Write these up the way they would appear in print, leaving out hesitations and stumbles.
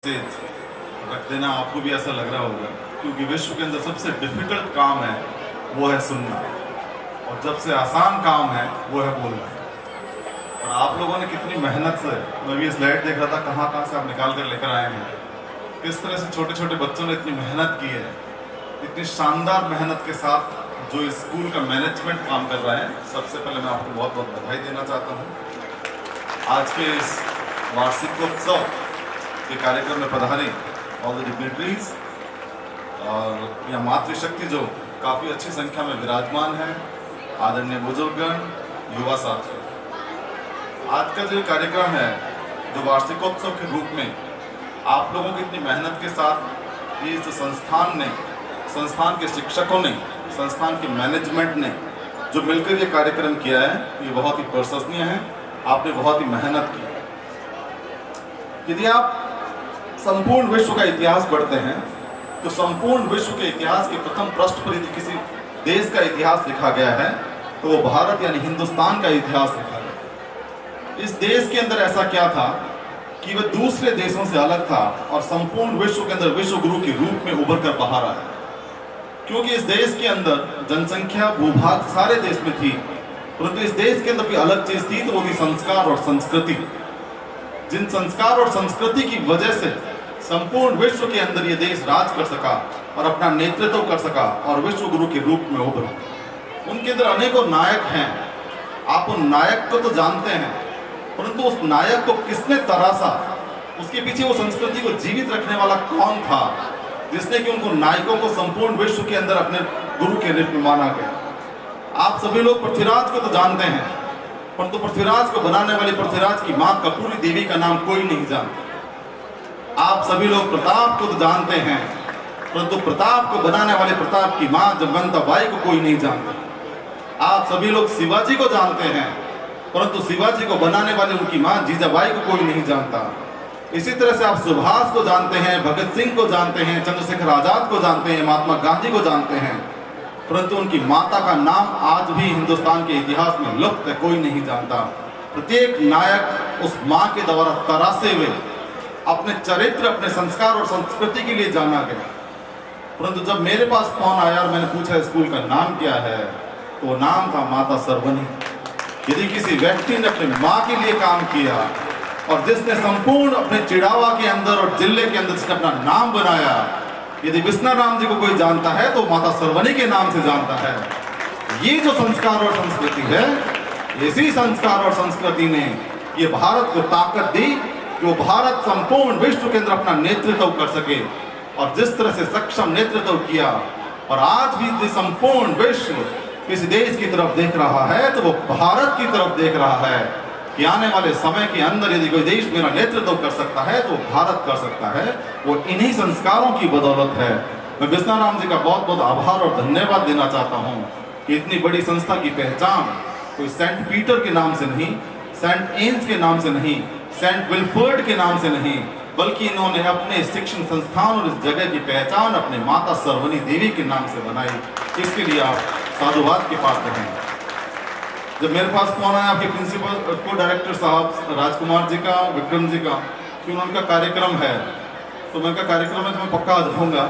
Stage रख देना आपको भी ऐसा लग रहा होगा, क्योंकि विश्व के अंदर सबसे डिफिकल्ट काम है वो है सुनना, और जब से आसान काम है वो है बोलना। और आप लोगों ने कितनी मेहनत से, मैं भी स्लाइड देख रहा था कहाँ से आप निकाल कर लेकर आए हैं, किस तरह से छोटे छोटे बच्चों ने इतनी मेहनत की है, इतनी शानदार मेहनत के साथ जो इस स्कूल का मैनेजमेंट काम कर रहा है। सबसे पहले मैं आपको बहुत बहुत बधाई देना चाहता हूँ। आज के इस वार्षिकोत्सव के कार्यक्रम में पधारी ऑल द डिग्निटरीज और यह मातृशक्ति जो काफ़ी अच्छी संख्या में विराजमान है, आदरणीय बुजुर्गगण, युवा साथियों। आज का जो कार्यक्रम है, जो वार्षिकोत्सव के रूप में आप लोगों की इतनी मेहनत के साथ ये जो संस्थान ने, संस्थान के शिक्षकों ने, संस्थान के मैनेजमेंट ने जो मिलकर ये कार्यक्रम किया है, ये बहुत ही प्रशंसनीय है। आपने बहुत ही मेहनत की। यदि आप संपूर्ण विश्व का इतिहास पढ़ते हैं तो संपूर्ण विश्व के इतिहास के प्रथम पृष्ठ पर यदि किसी देश का इतिहास लिखा गया है तो वो भारत यानी हिंदुस्तान का इतिहास लिखा गया। इस देश के अंदर ऐसा क्या था कि वह दूसरे देशों से अलग था और संपूर्ण विश्व के अंदर विश्व गुरु के रूप में उभर कर बाहर आया, क्योंकि इस देश के अंदर जनसंख्या भूभाग सारे देश में थी, परंतु इस देश के अंदर भी अलग चीज थी, तो वो थी संस्कार और संस्कृति। जिन संस्कार और संस्कृति की वजह से संपूर्ण विश्व के अंदर ये देश राज कर सका और अपना नेतृत्व कर सका और विश्व गुरु के रूप में उभरा। उनके अंदर अनेकों नायक हैं, आप उन नायक को तो जानते हैं, परंतु उस नायक को किसने तरासा, उसके पीछे वो संस्कृति को जीवित रखने वाला कौन था, जिसने कि उनको नायकों को संपूर्ण विश्व के अंदर अपने गुरु के रूप में माना गया। आप सभी लोग पृथ्वीराज को तो जानते हैं, परंतु पृथ्वीराज को बनाने वाली पृथ्वीराज की मां कपूरी देवी का नाम कोई नहीं जानता। आप सभी लोग प्रताप को तो जानते हैं, परंतु प्रताप को बनाने वाले प्रताप की मां जगवंता बाई को कोई नहीं जानता। आप सभी लोग शिवाजी को जानते हैं, परंतु शिवाजी को बनाने वाली उनकी मां जीजाबाई को कोई नहीं जानता। इसी तरह से आप सुभाष को जानते हैं, भगत सिंह को जानते हैं, चंद्रशेखर आजाद को जानते हैं, महात्मा गांधी को जानते हैं, परंतु उनकी माता का नाम आज भी हिंदुस्तान के इतिहास में लुप्त है, कोई नहीं जानता। प्रत्येक नायक उस मां के द्वारा तरासे हुए अपने चरित्र, अपने संस्कार और संस्कृति के लिए जाना गया। परंतु जब मेरे पास फोन आया और मैंने पूछा स्कूल का नाम क्या है, तो वो नाम था माता सरवनी। यदि किसी व्यक्ति ने अपने माँ के लिए काम किया और जिसने संपूर्ण अपने चिड़ावा के अंदर और जिले के अंदर जिसने अपना नाम बनाया, यदि विश्वनाराम जी को कोई जानता है तो माता सरवनी के नाम से जानता है। ये जो संस्कार और संस्कृति है, इसी संस्कार और संस्कृति ने ये भारत को ताकत दी कि वो भारत संपूर्ण विश्व के अंदर अपना नेतृत्व कर सके। और जिस तरह से सक्षम नेतृत्व किया, और आज भी संपूर्ण विश्व किसी देश की तरफ देख रहा है तो वो भारत की तरफ देख रहा है कि आने वाले समय के अंदर यदि कोई देश मेरा नेतृत्व कर सकता है तो भारत कर सकता है। वो इन्हीं संस्कारों की बदौलत है। मैं विश्वनाराम जी का बहुत बहुत आभार और धन्यवाद देना चाहता हूँ कि इतनी बड़ी संस्था की पहचान कोई सेंट पीटर के नाम से नहीं, सेंट एन्स के नाम से नहीं, सेंट विल्फर्ड के नाम से नहीं, बल्कि इन्होंने अपने शिक्षण संस्थान और इस जगह की पहचान अपने माता सरवनी देवी के नाम से बनाई। इसके लिए आप साधुवाद के पात्र हैं। जब मेरे पास फोन आया आपके प्रिंसिपल को डायरेक्टर साहब राजकुमार जी का, विक्रम जी का, कि उनका कार्यक्रम है, तो मैं कार्यक्रम है तो मैं पक्का आ जाऊँगा,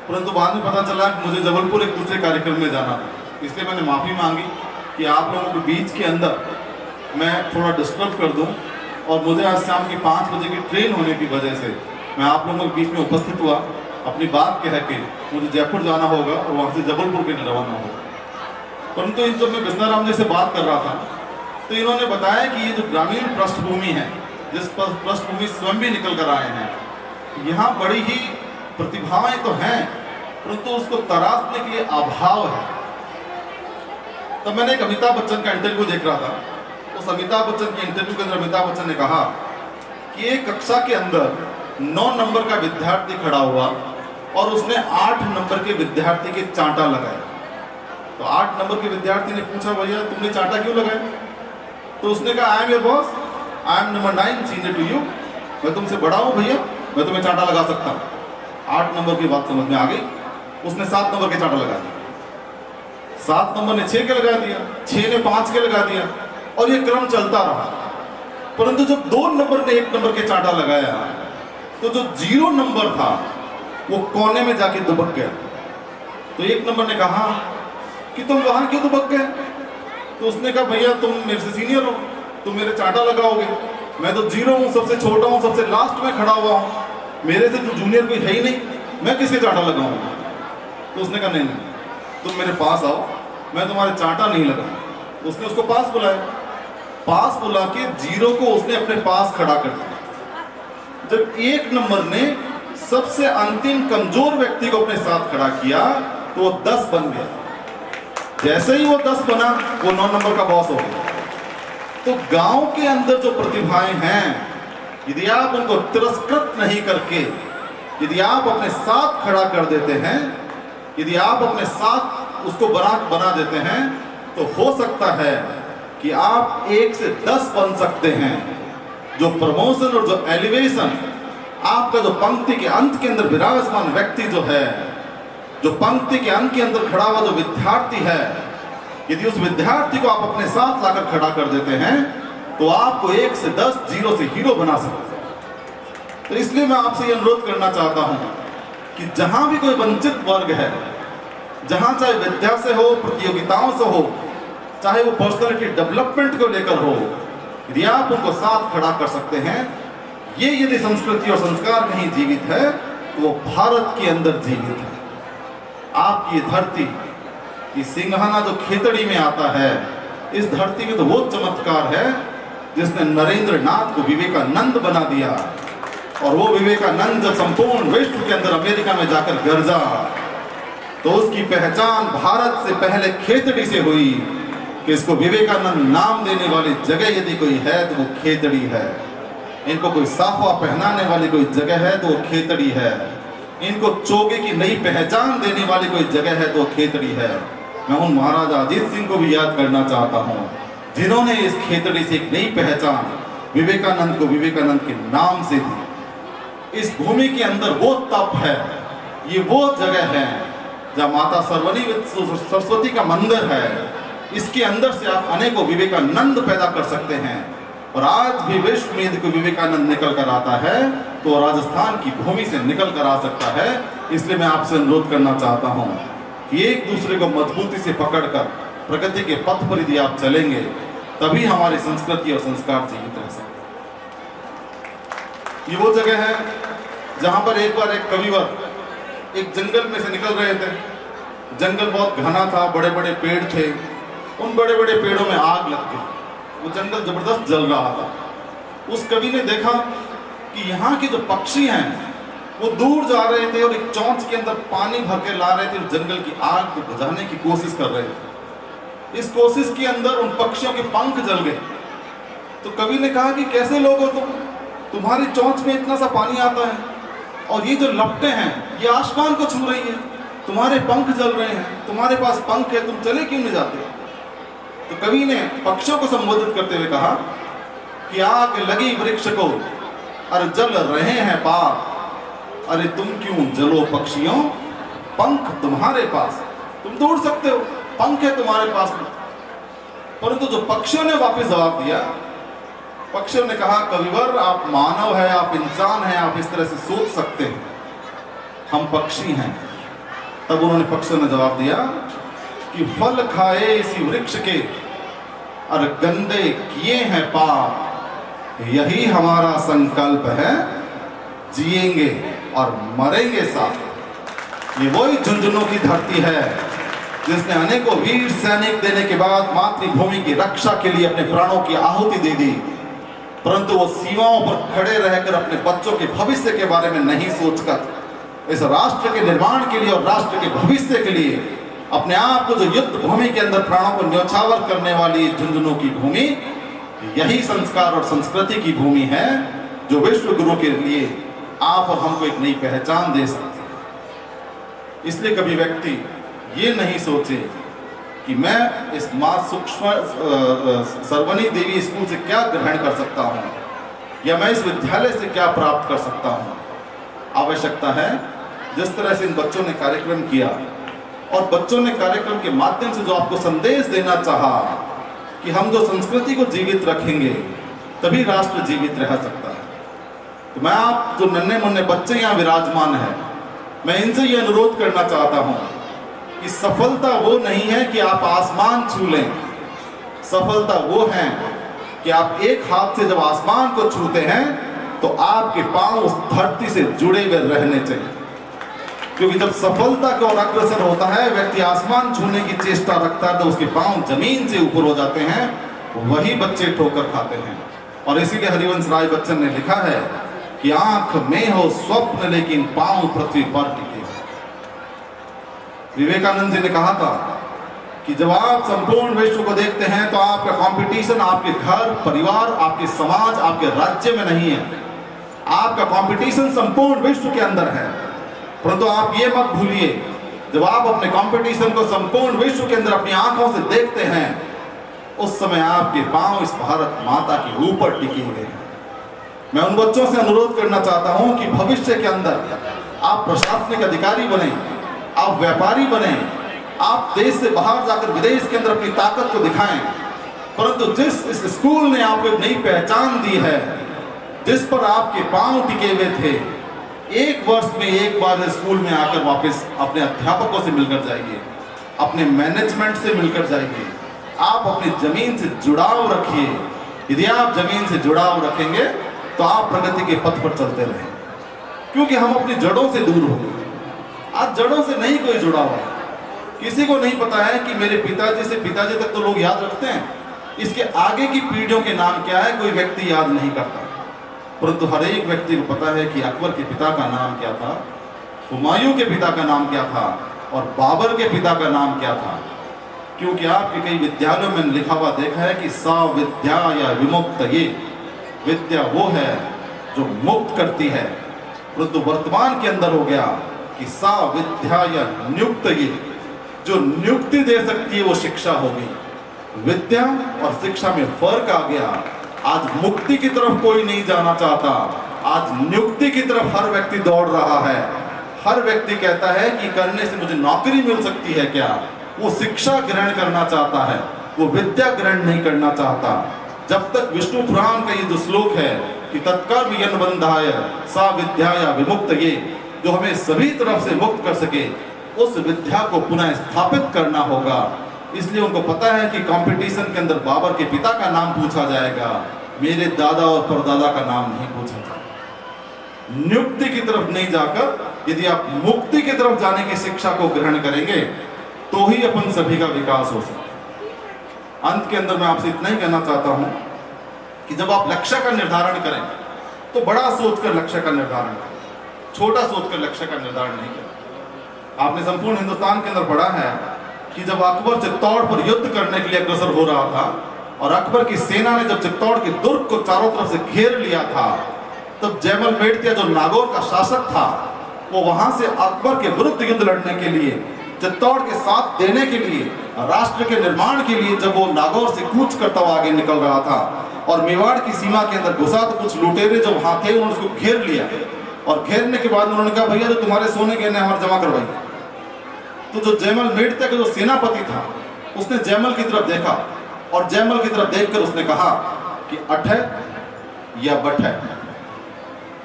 परंतु बाद में पता चला कि मुझे जबलपुर एक दूसरे कार्यक्रम में जाना था। इसलिए मैंने माफ़ी मांगी कि आप लोगों के बीच के अंदर मैं थोड़ा डिस्टर्ब कर दूँ, और मुझे आज शाम की 5 बजे की ट्रेन होने की वजह से मैं आप लोगों के बीच में उपस्थित हुआ। अपनी बात कह के मुझे जयपुर जाना होगा और वहाँ से जबलपुर के लिए रवाना होगा। परंतु जब मैं विश्वनाराम जी से बात कर रहा था तो इन्होंने बताया कि ये जो ग्रामीण पृष्ठभूमि है, जिस पृष्ठभूमि स्वयं भी निकल कर आए हैं, यहाँ बड़ी ही प्रतिभाएं तो हैं, परंतु उसको तराशने के लिए अभाव है। तब मैंने एक अमिताभ बच्चन का इंटरव्यू देख रहा था। उस अमिताभ बच्चन के इंटरव्यू के अंदर अमिताभ बच्चन ने कहा कि एक कक्षा के अंदर 9 नंबर का विद्यार्थी खड़ा हुआ और उसने 8 नंबर के विद्यार्थी के चांटा लगाया। तो 8 नंबर के विद्यार्थी ने पूछा, भैया तुमने चांटा क्यों लगाया? तो उसने कहा, I am your boss, I am number 9 senior to you, मैं तुमसे बड़ा हूँ भैया, मैं तुम्हें चांटा लगा सकता हूँ। 8 नंबर की बात समझ में आ गई। उसने 7 नंबर के चांटा लगा दिया, 7 नंबर ने 6 के लगा दिया, 6 ने 5 के लगा दिया, और ये क्रम चलता रहा। परंतु जब 2 नंबर ने 1 नंबर के चांटा लगाया तो जो 0 नंबर था वो कोने में जाके दुबक गया। तो 1 नंबर ने कहा कि तुम वहां क्यों दुबक गए? तो उसने कहा भैया तुम मेरे से सीनियर हो, तुम मेरे चांटा लगाओगे, मैं तो 0 हूँ, सबसे छोटा हूँ, सबसे लास्ट में खड़ा हुआ हूँ, मेरे से तो जूनियर कोई है ही नहीं, मैं किसके चांटा लगाऊंगा? तो उसने कहा नहीं नहीं, तुम मेरे पास आओ, मैं तुम्हारे चांटा नहीं लगाऊंगा। उसने उसको पास बुलाया, पास बुला के 0 को उसने अपने पास खड़ा कर दिया। जब 1 नंबर ने सबसे अंतिम कमजोर व्यक्ति को अपने साथ खड़ा किया तो वो 10 बन गया। जैसे ही वो 10 बना वो 9 नंबर का बॉस हो गया। तो गांव के अंदर जो प्रतिभाएं हैं, यदि आप उनको तिरस्कृत नहीं करके, यदि आप अपने साथ खड़ा कर देते हैं, यदि आप अपने साथ उसको बना देते हैं, तो हो सकता है कि आप 1 से 10 बन सकते हैं। जो प्रमोशन और जो एलिवेशन आपका जो पंक्ति के अंत के अंदर विराजमान व्यक्ति जो है, जो पंक्ति के अंत के अंदर खड़ा हुआ जो विद्यार्थी है, यदि उस विद्यार्थी को आप अपने साथ लाकर खड़ा कर देते हैं तो आपको 1 से 10, 0 से हीरो बना सकते हैं। तो इसलिए मैं आपसे ये अनुरोध करना चाहता हूं कि जहां भी कोई वंचित वर्ग है, जहां चाहे विद्या से हो, प्रतियोगिताओं से हो, चाहे वो पर्सनालिटी डेवलपमेंट को लेकर हो, यदि आप उनको साथ खड़ा कर सकते हैं, ये यदि संस्कृति और संस्कार कहीं जीवित है तो वो भारत के अंदर जीवित है। आपकी ये धरती, ये सिंघाना जो खेतड़ी में आता है, इस धरती में तो वो चमत्कार है जिसने नरेंद्र नाथ को विवेकानंद बना दिया। और वो विवेकानंद जब संपूर्ण विश्व के अंदर अमेरिका में जाकर गरजा तो उसकी पहचान भारत से पहले खेतड़ी से हुई कि इसको विवेकानंद नाम देने वाली जगह यदि कोई है तो वो खेतड़ी है। इनको कोई साफा पहनाने वाली कोई जगह है तो वो खेतड़ी है। इनको चोगे की नई पहचान देने वाली कोई जगह है तो खेतड़ी है। मैं उन महाराजा अजीत सिंह को भी याद करना चाहता हूँ जिन्होंने इस खेतड़ी से एक नई पहचान विवेकानंद को विवेकानंद के नाम से दी। इस भूमि के अंदर वो तप है, ये वो जगह है जहाँ माता सरस्वती का मंदिर है। इसके अंदर से आप अनेकों विवेकानंद पैदा कर सकते हैं। और आज भी विश्व में यदि कोई विवेकानंद निकल कर आता है तो राजस्थान की भूमि से निकल कर आ सकता है। इसलिए मैं आपसे अनुरोध करना चाहता हूं कि एक दूसरे को मजबूती से पकड़कर प्रगति के पथ पर यदि आप चलेंगे तभी हमारी संस्कृति और संस्कार जीवित रह सकते। ये वो जगह है जहां पर एक बार एक कविवर एक जंगल में से निकल रहे थे। जंगल बहुत घना था, बड़े बड़े पेड़ थे। उन बड़े बड़े पेड़ों में आग लग गई, वो जंगल जबरदस्त जल रहा था। उस कवि ने देखा कि यहाँ के जो पक्षी हैं वो दूर जा रहे थे और एक चोंच के अंदर पानी भर के ला रहे थे और जंगल की आग को बुझाने की कोशिश कर रहे थे। इस कोशिश के अंदर उन पक्षियों के पंख जल गए। तो कवि ने कहा कि कैसे लोग हो तुम, तुम्हारी चोंच में इतना सा पानी आता है और ये जो लपटें हैं ये आसमान को छू रही है, तुम्हारे पंख जल रहे हैं, तुम्हारे पास पंख है, तुम चले क्यों नहीं जाते? तो कवि ने पक्षियों को संबोधित करते हुए कहा कि आग लगी वृक्ष को और जल रहे हैं पात, अरे तुम क्यों जलो पक्षियों, पंख तुम्हारे पास, तुम तो उड़ सकते हो, पंख है तुम्हारे पास। परंतु जो पक्षियों ने वापस जवाब दिया, पक्षियों ने कहा कविवर आप मानव है, आप इंसान हैं, आप इस तरह से सोच सकते हैं, हम पक्षी हैं। तब उन्होंने पक्षियों ने जवाब दिया कि फल खाए इसी वृक्ष के और गंदे किए हैं पाप, यही हमारा संकल्प है, जिएंगे और मरेंगे साथ। ये वही झुंझुनू की धरती है जिसने अनेकों वीर सैनिक देने के बाद मातृभूमि की रक्षा के लिए अपने प्राणों की आहुति दे दी, परंतु वो सीमाओं पर खड़े रहकर अपने बच्चों के भविष्य के बारे में नहीं सोचकर इस राष्ट्र के निर्माण के लिए और राष्ट्र के भविष्य के लिए अपने आप को जो युद्ध भूमि के अंदर प्राणों को न्यौछावर करने वाली झुंझुनू की भूमि, यही संस्कार और संस्कृति की भूमि है जो विश्व गुरु के लिए आप और हमको एक नई पहचान दे सकती है। इसलिए कभी व्यक्ति ये नहीं सोचे कि मैं इस मां सूक्ष्म सरवनी देवी स्कूल से क्या ग्रहण कर सकता हूँ या मैं इस विद्यालय से क्या प्राप्त कर सकता हूँ। आवश्यकता है जिस तरह से इन बच्चों ने कार्यक्रम किया और बच्चों ने कार्यक्रम के माध्यम से जो आपको संदेश देना चाहा कि हम जो संस्कृति को जीवित रखेंगे तभी राष्ट्र जीवित रह सकता है। तो मैं आप जो नन्हे मुन्ने बच्चे यहाँ विराजमान है, मैं इनसे ये अनुरोध करना चाहता हूँ कि सफलता वो नहीं है कि आप आसमान छू लें। सफलता वो है कि आप एक हाथ से जब आसमान को छूते हैं तो आपके पांव उस धरती से जुड़े हुए रहने चाहिए। क्योंकि जब सफलता की ओर अग्रसर होता है, व्यक्ति आसमान छूने की चेष्टा रखता है, तो उसके पांव जमीन से ऊपर हो जाते हैं, वही बच्चे ठोकर खाते हैं। और इसीलिए हरिवंश राय बच्चन ने लिखा है कि आंख में हो स्वप्न लेकिन पांव पृथ्वी पर टिके। विवेकानंद जी ने कहा था कि जब आप संपूर्ण विश्व को देखते हैं तो आपका कंपटीशन आपके घर परिवार, आपके समाज, आपके राज्य में नहीं है, आपका कंपटीशन संपूर्ण विश्व के अंदर है। परंतु आप ये मत भूलिए, जब आप अपने कंपटीशन को संपूर्ण विश्व के अंदर अपनी आंखों से देखते हैं, उस समय आपके पांव इस भारत माता के ऊपर टिके हुए हैं। मैं उन बच्चों से अनुरोध करना चाहता हूं कि भविष्य के अंदर आप प्रशासनिक अधिकारी बने, आप व्यापारी बने, आप देश से बाहर जाकर विदेश के अंदर अपनी ताकत को दिखाएं। परंतु जिस इस स्कूल ने आपको एक नई पहचान दी है, जिस पर आपके पांव टिके हुए थे, एक वर्ष में एक बार स्कूल में आकर वापस अपने अध्यापकों से मिलकर जाइए, अपने मैनेजमेंट से मिलकर जाइए। आप अपनी जमीन से जुड़ाव रखिए। यदि आप जमीन से जुड़ाव रखेंगे तो आप प्रगति के पथ पर चलते रहें, क्योंकि हम अपनी जड़ों से दूर हो गए। आज जड़ों से नहीं कोई जुड़ा हुआ, किसी को नहीं पता है कि मेरे पिताजी से पिताजी तक तो लोग याद रखते हैं, इसके आगे की पीढ़ियों के नाम क्या है कोई व्यक्ति याद नहीं करता। परंतु हर एक व्यक्ति को पता है कि अकबर के पिता का नाम क्या था, हुमायूं के पिता का नाम क्या था और बाबर के पिता का नाम क्या था। क्योंकि आपके कई विद्यालयों में लिखा हुआ देखा है कि सा विद्या या विमुक्त, ये विद्या वो है जो मुक्त करती है। परंतु वर्तमान के अंदर हो गया कि सा विद्या या नियुक्त, ये जो नियुक्ति दे सकती है वो शिक्षा हो गई। विद्या और शिक्षा में फर्क आ गया। आज मुक्ति की तरफ कोई नहीं जाना चाहता, आज नियुक्ति की तरफ हर व्यक्ति दौड़ रहा है। हर व्यक्ति कहता है कि करने से मुझे नौकरी मिल सकती है क्या, वो शिक्षा ग्रहण करना चाहता है, वो विद्या ग्रहण नहीं करना चाहता। जब तक विष्णु पुराण का ये जो श्लोक है कि तत्कर्म यन बंधाय सा विद्या या विमुक्त, ये जो हमें सभी तरफ से मुक्त कर सके, उस विद्या को पुनः स्थापित करना होगा। इसलिए उनको पता है कि कंपटीशन के अंदर बाबर के पिता का नाम पूछा जाएगा, मेरे दादा और परदादा का नाम नहीं पूछा जाएगा। नियुक्ति की तरफ नहीं जाकर यदि आप मुक्ति की तरफ जाने की शिक्षा को ग्रहण करेंगे तो ही अपन सभी का विकास हो सकता है। अंत के अंदर मैं आपसे इतना ही कहना चाहता हूं कि जब आप लक्ष्य का निर्धारण करें तो बड़ा सोचकर लक्ष्य का निर्धारण करें, छोटा सोचकर लक्ष्य का निर्धारण नहीं करें। आपने संपूर्ण हिंदुस्तान के अंदर पढ़ा है कि जब अकबर चित्तौड़ पर युद्ध करने के लिए अग्रसर हो रहा था और अकबर की सेना ने जब चित्तौड़ के दुर्ग को चारों तरफ से घेर लिया था, तब जयमल मेड़तिया जो नागौर का शासक था, वो वहां से अकबर के विरुद्ध युद्ध लड़ने के लिए, चित्तौड़ के साथ देने के लिए, राष्ट्र के निर्माण के लिए जब वो नागौर से कूच करता हुआ आगे निकल रहा था और मेवाड़ की सीमा के अंदर घुसा, तो कुछ लुटेरे जो वहां थे उन्होंने उसको घेर लिया और घेरने के बाद उन्होंने कहा भैया जो तुम्हारे सोने गहने हमारे जमा करवाइए। तो जो जयमल मेड़तिया का जो सेनापति था उसने जयमल की तरफ देखा और जयमल की तरफ देखकर उसने कहा कि अठ है या बठ है।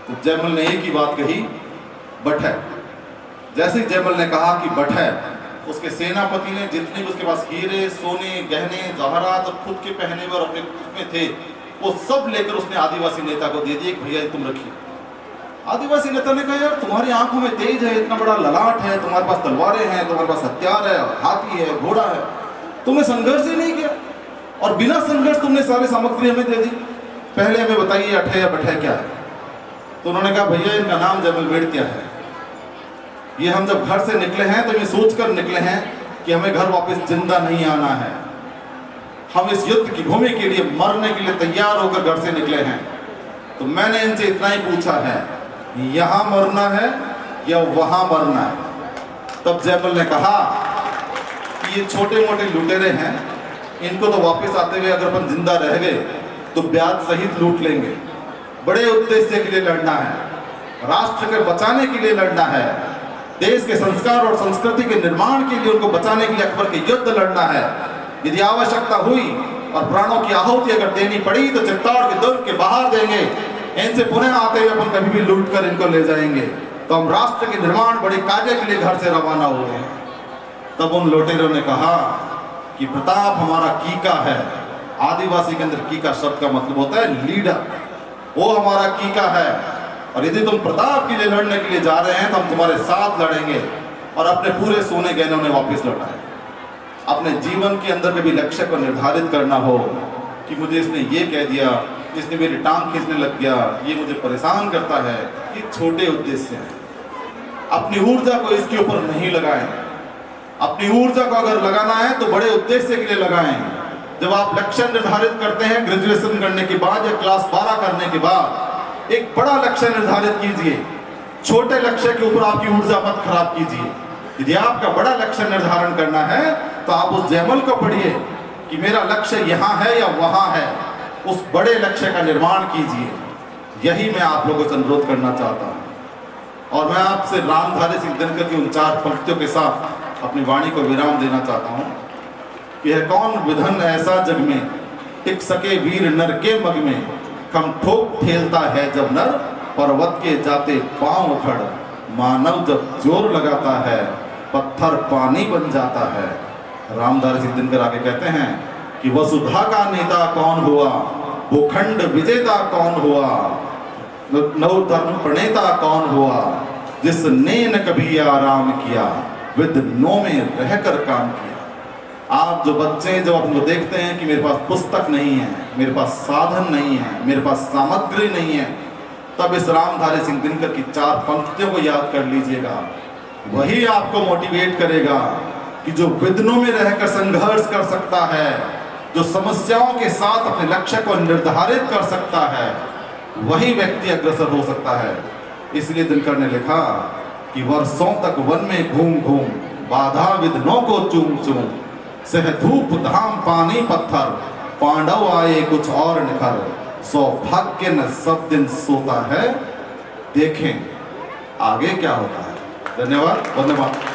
तो जयमल ने एक ही बात कही, बठ है। जैसे ही जयमल ने कहा कि बठ है, उसके सेनापति ने जितने भी उसके पास हीरे सोने गहने जवाहरात और खुद के पहने हुए और अपने उसमें थे वो सब लेकर उसने आदिवासी नेता को दे दिए, भैया तुम रखिए। आदिवासी नेता ने कहा यार तुम्हारी आंखों में तेज है, इतना बड़ा ललाट है, तुम्हारे पास तलवारें हैं, तुम्हारे पास हथियार है, हाथी है, घोड़ा है, तुमने संघर्ष ही नहीं किया और बिना संघर्ष तुमने सारी सामग्री हमें दे दी, पहले हमें बताइए अठे या बठे क्या है। तो उन्होंने कहा भैया इनका नाम जयमल मेड़तिया है, ये हम जब घर से निकले हैं तो ये सोचकर निकले हैं कि हमें घर वापस जिंदा नहीं आना है, हम इस युद्ध की भूमि के लिए मरने के लिए तैयार होकर घर से निकले हैं। तो मैंने इनसे इतना ही पूछा है यहां मरना है या वहां मरना है। तब जयमल ने कहा कि ये छोटे मोटे लुटेरे हैं, इनको तो वापस आते हुए अगर अपन जिंदा रह गए तो ब्याज सहित लूट लेंगे, बड़े उद्देश्य के लिए लड़ना है, राष्ट्र के बचाने के लिए लड़ना है, देश के संस्कार और संस्कृति के निर्माण के लिए उनको बचाने के लिए अकबर के युद्ध लड़ना है। यदि आवश्यकता हुई और प्राणों की आहुति अगर देनी पड़ी तो चित्तौड़ के दुर्ग के बाहर देंगे, इनसे पुनः आते हुए अपन कभी भी लूट कर इनको ले जाएंगे। तो हम राष्ट्र के निर्माण बड़े कार्य के लिए घर से रवाना हुए। तब उन लुटेरों ने कहा कि प्रताप हमारा कीका है। आदिवासी के अंदर कीका शब्द का मतलब होता है लीडर, वो हमारा कीका है, और यदि तुम प्रताप के लिए लड़ने के लिए जा रहे हैं तो हम तुम्हारे साथ लड़ेंगे। और अपने पूरे सोने गहनों ने वापस लौटाए। अपने जीवन के अंदर कभी लक्ष्य को निर्धारित करना हो कि मुझे इसने ये कह दिया, इसने मेरी टांग खींचने लग गया, ये मुझे परेशान करता है, ये छोटे उद्देश्य हैं। अपनी ऊर्जा को इसके ऊपर नहीं लगाएं। अपनी ऊर्जा को अगर लगाना है तो बड़े उद्देश्य के लिए लगाएं। जब आप लक्ष्य निर्धारित करते हैं ग्रेजुएशन करने के बाद या क्लास 12 करने के बाद, एक बड़ा लक्ष्य निर्धारित कीजिए। छोटे लक्ष्य के ऊपर आपकी ऊर्जा मत खराब कीजिए। यदि आपका बड़ा लक्ष्य निर्धारण करना है तो आप उस जयमल को पढ़िए कि मेरा लक्ष्य यहाँ है या वहाँ है। उस बड़े लक्ष्य का निर्माण कीजिए। यही मैं आप लोगों से अनुरोध करना चाहता हूँ। और मैं आपसे रामधारी सिंह दिनकर की उन 4 पंक्तियों के साथ अपनी वाणी को विराम देना चाहता हूँ कि है कौन विधन ऐसा जग में, टिक सके वीर नर के मग में, कम ठोक ठेलता है जब नर, पर्वत के जाते पांव उखड़, मानव जब जोर लगाता है, पत्थर पानी बन जाता है। रामधारी सिंह दिनकर आगे कहते हैं कि वसुधा का नेता कौन हुआ, भूखंड विजेता कौन हुआ, नव धर्म प्रणेता कौन हुआ, जिसने न कभी आराम किया, विद्नो में रहकर काम किया। आप जो बच्चे जब अपने देखते हैं कि मेरे पास पुस्तक नहीं है, मेरे पास साधन नहीं है, मेरे पास सामग्री नहीं है, तब इस रामधारी सिंह दिनकर की 4 पंक्तियों को याद कर लीजिएगा। वही आपको मोटिवेट करेगा कि जो विघ्नों में रहकर संघर्ष कर सकता है, जो समस्याओं के साथ अपने लक्ष्य को निर्धारित कर सकता है, वही व्यक्ति अग्रसर हो सकता है। इसलिए दिनकर ने लिखा कि वर्षों तक वन में घूम घूम, बाधा विघ्नों को चूम चूम, सह धूप धाम पानी पत्थर, पांडव आए कुछ और निखर, सौभाग्य न सब दिन सोता है, देखें आगे क्या होता है। धन्यवाद। धन्यवाद।